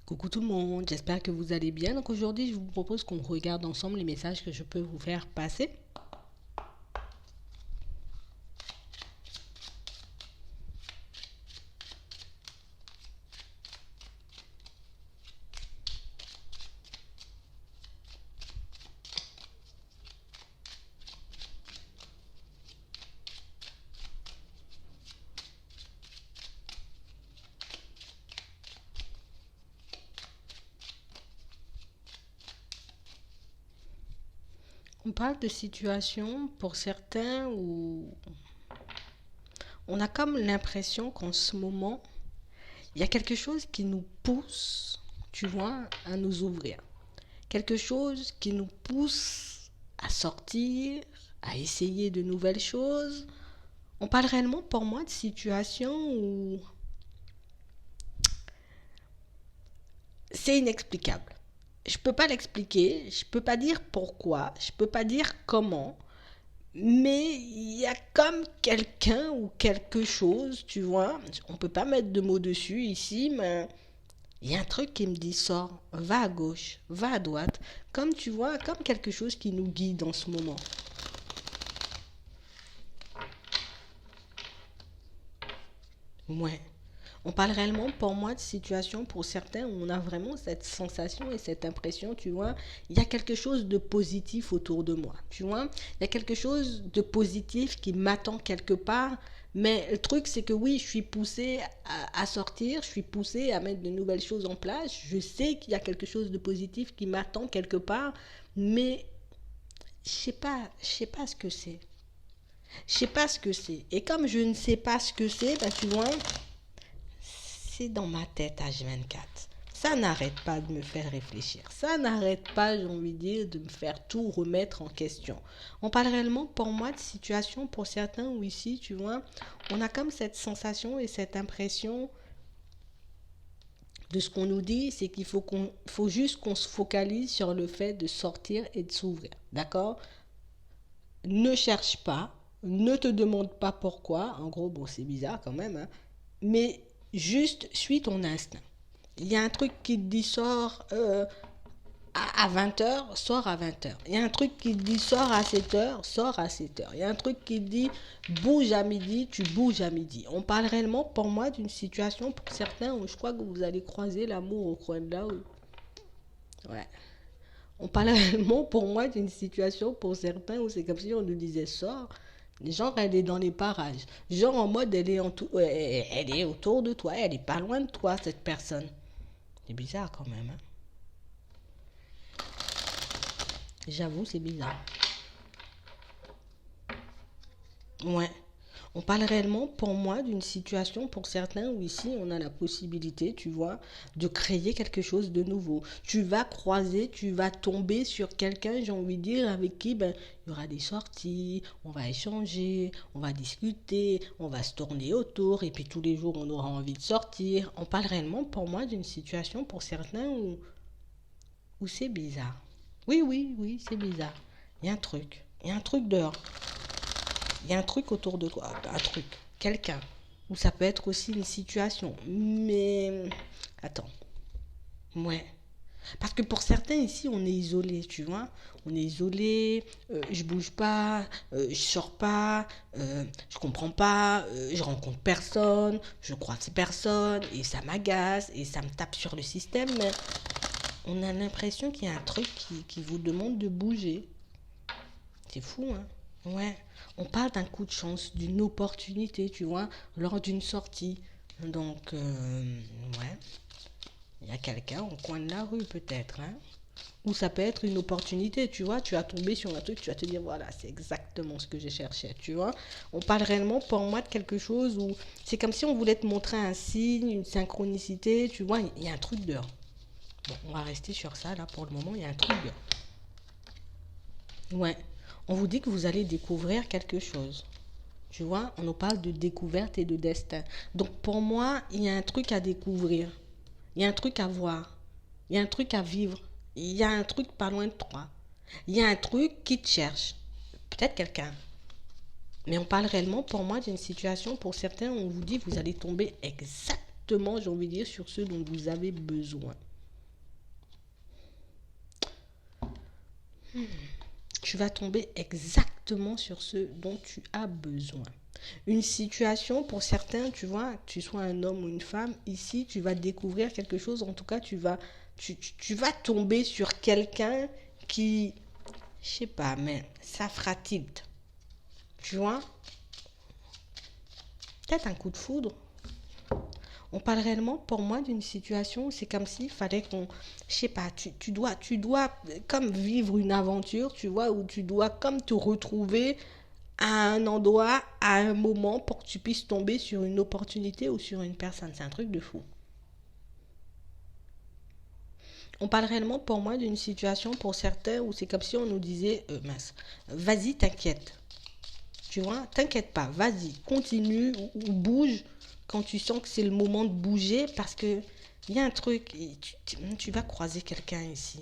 Coucou tout le monde, j'espère que vous allez bien. Donc aujourd'hui, je vous propose qu'on regarde ensemble les messages que je peux vous faire passer. On parle de situations pour certains où on a comme l'impression qu'en ce moment, il y a quelque chose qui nous pousse, tu vois, à nous ouvrir. Quelque chose qui nous pousse à sortir, à essayer de nouvelles choses. On parle réellement pour moi de situations où c'est inexplicable. Je peux pas l'expliquer, je peux pas dire pourquoi, je peux pas dire comment, mais il y a comme quelqu'un ou quelque chose, tu vois, on peut pas mettre de mots dessus ici, mais il y a un truc qui me dit sors, va à gauche, va à droite, comme tu vois, comme quelque chose qui nous guide en ce moment. Ouais. On parle réellement, pour moi, de situations pour certains où on a vraiment cette sensation et cette impression, tu vois, il y a quelque chose de positif autour de moi, tu vois, il y a quelque chose de positif qui m'attend quelque part, mais le truc, c'est que oui, je suis poussée à sortir, je suis poussée à mettre de nouvelles choses en place, je sais qu'il y a quelque chose de positif qui m'attend quelque part, mais je sais pas ce que c'est. Je sais pas ce que c'est. Et comme je ne sais pas ce que c'est, ben tu vois, c'est dans ma tête H24. Ça n'arrête pas de me faire réfléchir. Ça n'arrête pas, j'ai envie de dire, de me faire tout remettre en question. On parle réellement pour moi de situation pour certains où ici, tu vois, on a comme cette sensation et cette impression de ce qu'on nous dit, c'est faut juste qu'on se focalise sur le fait de sortir et de s'ouvrir. D'accord? Ne cherche pas, ne te demande pas pourquoi. En gros, bon, c'est bizarre quand même, hein, mais juste suis ton instinct. Il y a un truc qui te dit sors à 20h, sors à 20h. Il y a un truc qui te dit sors à 7h, sors à 7h. Il y a un truc qui te dit bouge à midi, tu bouges à midi. On parle réellement pour moi d'une situation pour certains où je crois que vous allez croiser l'amour au coin de là. Ouais. On parle réellement pour moi d'une situation pour certains où c'est comme si on nous disait sors. Genre, elle est dans les parages. Genre, en mode, elle est autour de toi. Elle est pas loin de toi, cette personne. C'est bizarre quand même. Hein. J'avoue, c'est bizarre. Ouais. On parle réellement, pour moi, d'une situation pour certains où ici, on a la possibilité, tu vois, de créer quelque chose de nouveau. Tu vas croiser, tu vas tomber sur quelqu'un, j'ai envie de dire, avec qui, ben, il y aura des sorties, on va échanger, on va discuter, on va se tourner autour, et puis tous les jours, on aura envie de sortir. On parle réellement, pour moi, d'une situation pour certains où c'est bizarre. Oui, oui, oui, c'est bizarre. Il y a un truc. Il y a un truc dehors. Il y a un truc autour de toi, un truc, quelqu'un. Ou ça peut être aussi une situation. Mais attends, ouais. Parce que pour certains ici, on est isolé, tu vois. On est isolé, je bouge pas, je sors pas, je comprends pas, je rencontre personne, je croise personne, et ça m'agace, et ça me tape sur le système. Mais on a l'impression qu'il y a un truc qui vous demande de bouger. C'est fou, hein? Ouais. On parle d'un coup de chance, d'une opportunité, tu vois, lors d'une sortie. Donc, ouais. Il y a quelqu'un au coin de la rue, peut-être, hein? Ou ça peut être une opportunité, tu vois. Tu vas tomber sur un truc, tu vas te dire, voilà, c'est exactement ce que je cherchais, tu vois. On parle réellement, pour moi, de quelque chose où c'est comme si on voulait te montrer un signe, une synchronicité, tu vois. Il y a un truc dehors. Bon, on va rester sur ça, là, pour le moment, il y a un truc dehors. Ouais. On vous dit que vous allez découvrir quelque chose. Tu vois, on nous parle de découverte et de destin. Donc pour moi, il y a un truc à découvrir. Il y a un truc à voir. Il y a un truc à vivre. Il y a un truc pas loin de toi. Il y a un truc qui te cherche. Peut-être quelqu'un. Mais on parle réellement pour moi d'une situation, pour certains, on vous dit que vous allez tomber exactement, j'ai envie de dire, sur ce dont vous avez besoin. Tu vas tomber exactement sur ce dont tu as besoin. Une situation, pour certains, tu vois, que tu sois un homme ou une femme, ici, tu vas découvrir quelque chose. En tout cas, tu vas tomber sur quelqu'un qui, je sais pas, mais ça fera tilt. Tu vois, peut-être un coup de foudre. On parle réellement pour moi d'une situation où c'est comme s'il fallait qu'on, je sais pas, tu dois comme vivre une aventure, tu vois, où tu dois comme te retrouver à un endroit, à un moment pour que tu puisses tomber sur une opportunité ou sur une personne. C'est un truc de fou. On parle réellement pour moi d'une situation pour certains où c'est comme si on nous disait, mince, vas-y, t'inquiète. Tu vois, t'inquiète pas, vas-y, continue ou bouge quand tu sens que c'est le moment de bouger parce que il y a un truc, tu vas croiser quelqu'un ici.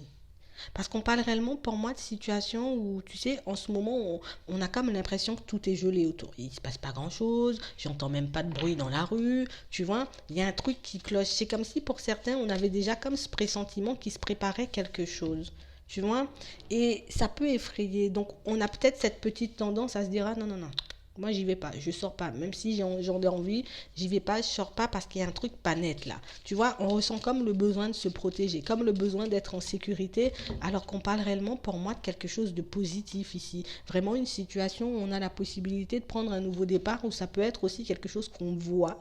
Parce qu'on parle réellement pour moi de situations où, tu sais, en ce moment, on a comme l'impression que tout est gelé autour. Il ne se passe pas grand-chose, j'entends même pas de bruit dans la rue, tu vois. Il y a un truc qui cloche. C'est comme si pour certains, on avait déjà comme ce pressentiment qu'il se préparait quelque chose. Tu vois. Et ça peut effrayer. Donc, on a peut-être cette petite tendance à se dire, ah non, non, non. Moi, j'y vais pas, je sors pas. Même si j'en ai envie, j'y vais pas, je sors pas parce qu'il y a un truc pas net là. Tu vois, on ressent comme le besoin de se protéger, comme le besoin d'être en sécurité, alors qu'on parle réellement pour moi de quelque chose de positif ici. Vraiment une situation où on a la possibilité de prendre un nouveau départ, ou ça peut être aussi quelque chose qu'on voit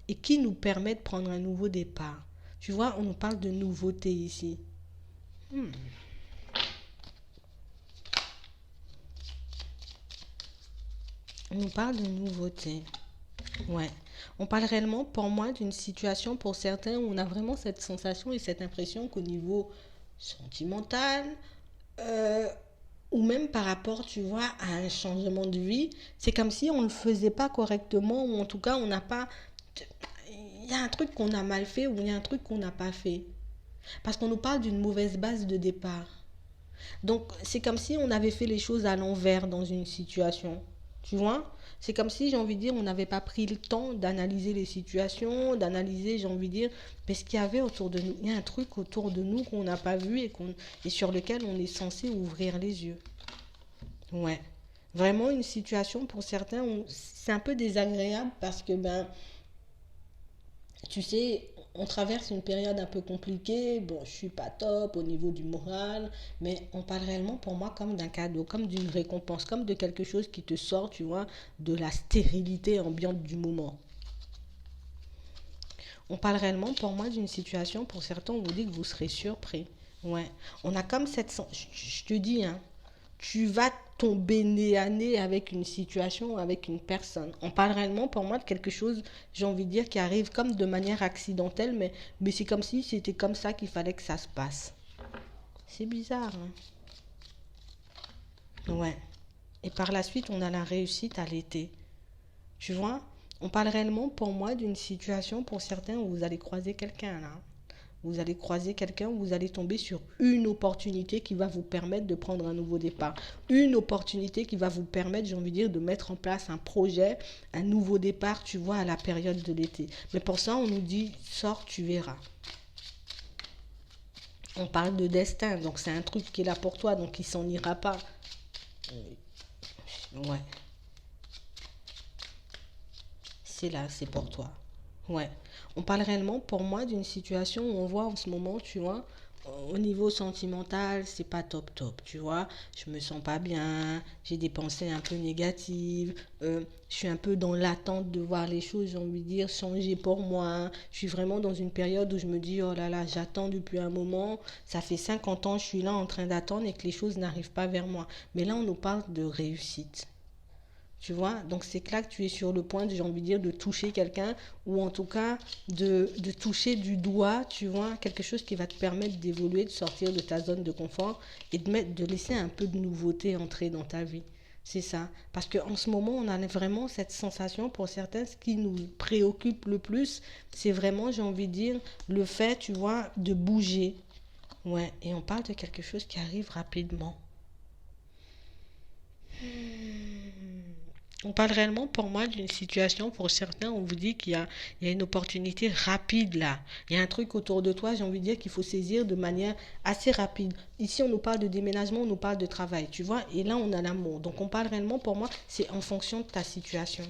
et qui nous permet de prendre un nouveau départ. Tu vois, on nous parle de nouveauté ici. Hmm. On nous parle de nouveauté. Ouais. On parle réellement, pour moi, d'une situation pour certains où on a vraiment cette sensation et cette impression qu'au niveau sentimental, euh, ou même par rapport, tu vois, à un changement de vie, c'est comme si on ne le faisait pas correctement, ou en tout cas, on n'a pas... Il y a un truc qu'on a mal fait, ou il y a un truc qu'on n'a pas fait. Parce qu'on nous parle d'une mauvaise base de départ. Donc, c'est comme si on avait fait les choses à l'envers dans une situation. Tu vois. C'est comme si, j'ai envie de dire, on n'avait pas pris le temps d'analyser les situations, d'analyser, j'ai envie de dire, ce qu'il y avait autour de nous. Il y a un truc autour de nous qu'on n'a pas vu et sur lequel on est censé ouvrir les yeux. Ouais. Vraiment une situation pour certains, c'est un peu désagréable parce que, ben, tu sais, on traverse une période un peu compliquée. Bon, je suis pas top au niveau du moral, mais on parle réellement pour moi comme d'un cadeau, comme d'une récompense, comme de quelque chose qui te sort, tu vois, de la stérilité ambiante du moment. On parle réellement pour moi d'une situation, pour certains, on vous dit que vous serez surpris. Ouais. On a comme cette... Je te dis, hein, tu vas tomber nez à nez avec une situation, avec une personne. On parle réellement pour moi de quelque chose, j'ai envie de dire, qui arrive comme de manière accidentelle, mais c'est comme si c'était comme ça qu'il fallait que ça se passe. C'est bizarre, hein? Ouais. Et par la suite, on a la réussite à l'été. Tu vois, on parle réellement pour moi d'une situation pour certains où vous allez croiser quelqu'un là. Vous allez croiser quelqu'un, vous allez tomber sur une opportunité qui va vous permettre de prendre un nouveau départ. Une opportunité qui va vous permettre, j'ai envie de dire, de mettre en place un projet, un nouveau départ, tu vois, à la période de l'été. Mais pour ça, on nous dit, sors, tu verras. On parle de destin, donc c'est un truc qui est là pour toi, donc il s'en ira pas. Ouais, c'est là, c'est pour toi. Ouais. On parle réellement, pour moi, d'une situation où on voit en ce moment, tu vois, au niveau sentimental, c'est pas top top, tu vois. Je me sens pas bien, j'ai des pensées un peu négatives, je suis un peu dans l'attente de voir les choses, j'ai envie de dire, changer pour moi. Je suis vraiment dans une période où je me dis, oh là là, j'attends depuis un moment, ça fait 50 ans, je suis là en train d'attendre et que les choses n'arrivent pas vers moi. Mais là, on nous parle de réussite. Tu vois, donc c'est là que tu es sur le point, j'ai envie de dire, de toucher quelqu'un ou en tout cas de toucher du doigt, tu vois, quelque chose qui va te permettre d'évoluer, de sortir de ta zone de confort et de laisser un peu de nouveauté entrer dans ta vie. C'est ça. Parce qu'en ce moment, on a vraiment cette sensation, pour certains, ce qui nous préoccupe le plus, c'est vraiment, j'ai envie de dire, le fait, tu vois, de bouger. Ouais, et on parle de quelque chose qui arrive rapidement. On parle réellement pour moi d'une situation, pour certains, on vous dit qu'il y a une opportunité rapide là. Il y a un truc autour de toi, j'ai envie de dire qu'il faut saisir de manière assez rapide. Ici, on nous parle de déménagement, on nous parle de travail, tu vois, et là, on a l'amour. Donc, on parle réellement pour moi, c'est en fonction de ta situation.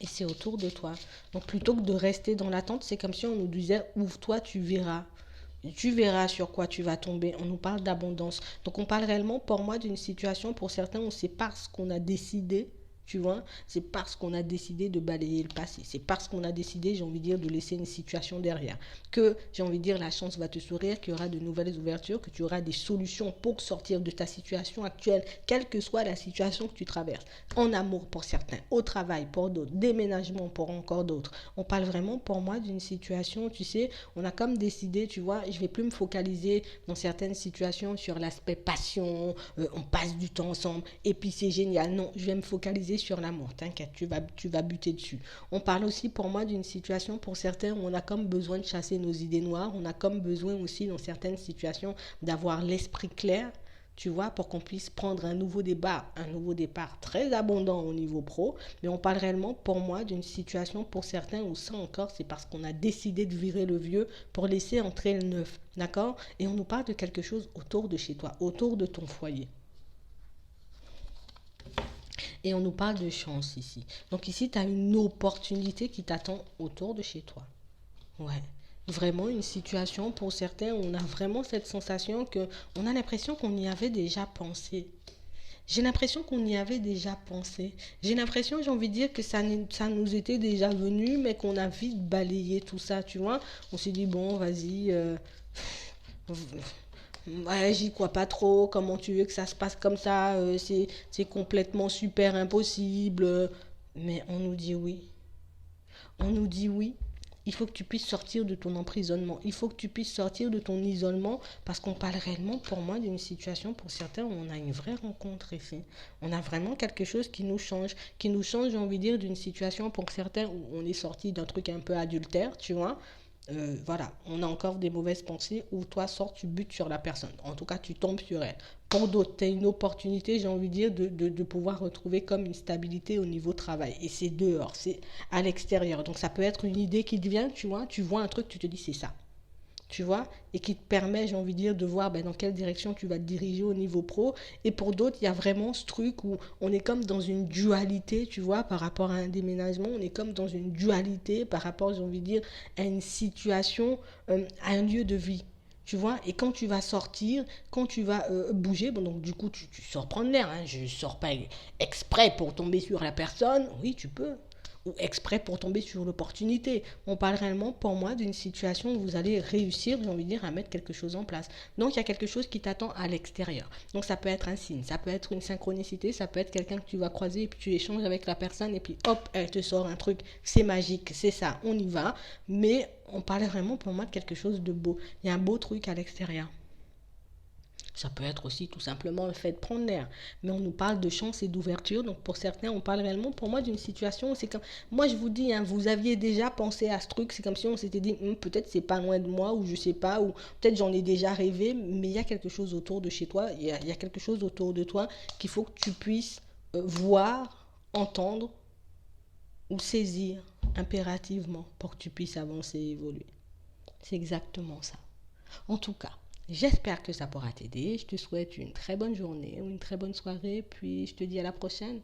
Et c'est autour de toi. Donc, plutôt que de rester dans l'attente, c'est comme si on nous disait, ouvre-toi, tu verras. Tu verras sur quoi tu vas tomber. On nous parle d'abondance. Donc on parle réellement pour moi d'une situation, pour certains, où c'est parce qu'on a décidé, tu vois, c'est parce qu'on a décidé de balayer le passé. C'est parce qu'on a décidé, j'ai envie de dire, de laisser une situation derrière. Que, j'ai envie de dire, la chance va te sourire, qu'il y aura de nouvelles ouvertures, que tu auras des solutions pour sortir de ta situation actuelle, quelle que soit la situation que tu traverses. En amour pour certains, au travail pour d'autres, déménagement pour encore d'autres. On parle vraiment pour moi d'une situation, tu sais, on a comme décidé, tu vois, je vais plus me focaliser dans certaines situations sur l'aspect passion, on passe du temps ensemble et puis c'est génial. Non, je vais me focaliser sur l'amour. T'inquiète, tu vas buter dessus. On parle aussi pour moi d'une situation pour certains où on a comme besoin de chasser nos idées noires. On a comme besoin aussi dans certaines situations d'avoir l'esprit clair, tu vois, pour qu'on puisse prendre un nouveau départ très abondant au niveau pro. Mais on parle réellement, pour moi, d'une situation pour certains où ça encore, c'est parce qu'on a décidé de virer le vieux pour laisser entrer le neuf, d'accord? Et on nous parle de quelque chose autour de chez toi, autour de ton foyer. Et on nous parle de chance ici. Donc ici, tu as une opportunité qui t'attend autour de chez toi. Ouais. Vraiment une situation pour certains, on a vraiment cette sensation que on a l'impression qu'on y avait déjà pensé. J'ai l'impression qu'on y avait déjà pensé. J'ai l'impression, j'ai envie de dire que ça nous était déjà venu, mais qu'on a vite balayé tout ça, tu vois. On s'est dit, bon, vas-y, ouais, j'y crois pas trop. Comment tu veux que ça se passe comme ça? C'est complètement super impossible. Mais on nous dit oui. On nous dit oui. Il faut que tu puisses sortir de ton emprisonnement. Il faut que tu puisses sortir de ton isolement parce qu'on parle réellement pour moi d'une situation pour certains où on a une vraie rencontre ici. On a vraiment quelque chose qui nous change, j'ai envie de dire, d'une situation pour certains où on est sorti d'un truc un peu adultère, tu vois. Voilà, on a encore des mauvaises pensées où toi sors, tu butes sur la personne. En tout cas, tu tombes sur elle. Pour d'autres, tu as une opportunité, j'ai envie de dire, de pouvoir retrouver comme une stabilité au niveau travail. Et c'est dehors, c'est à l'extérieur. Donc ça peut être une idée qui te vient, tu vois un truc, tu te dis c'est ça, tu vois, et qui te permet, j'ai envie de dire, de voir ben, dans quelle direction tu vas te diriger au niveau pro. Et pour d'autres, il y a vraiment ce truc où on est comme dans une dualité, tu vois, par rapport à un déménagement, on est comme dans une dualité par rapport, j'ai envie de dire, à une situation, à un lieu de vie. Tu vois, et quand tu vas sortir, quand tu vas bouger, bon, donc du coup, tu sors prendre l'air, hein, je sors pas exprès pour tomber sur la personne, oui, tu peux, ou exprès pour tomber sur l'opportunité. On parle réellement pour moi d'une situation où vous allez réussir, j'ai envie de dire, à mettre quelque chose en place. Donc il y a quelque chose qui t'attend à l'extérieur. Donc ça peut être un signe, ça peut être une synchronicité, ça peut être quelqu'un que tu vas croiser et puis tu échanges avec la personne et puis hop, elle te sort un truc, c'est magique, c'est ça, on y va. Mais on parle vraiment pour moi de quelque chose de beau. Il y a un beau truc à l'extérieur. Ça peut être aussi tout simplement le fait de prendre l'air. Mais on nous parle de chance et d'ouverture. Donc pour certains, on parle réellement pour moi d'une situation où c'est comme... Moi je vous dis, hein, vous aviez déjà pensé à ce truc. C'est comme si on s'était dit, peut-être c'est pas loin de moi ou je sais pas. Ou peut-être j'en ai déjà rêvé. Mais il y a quelque chose autour de chez toi. Il y a quelque chose autour de toi qu'il faut que tu puisses voir, entendre ou saisir impérativement pour que tu puisses avancer et évoluer. C'est exactement ça. En tout cas, j'espère que ça pourra t'aider. Je te souhaite une très bonne journée ou une très bonne soirée. Puis je te dis à la prochaine.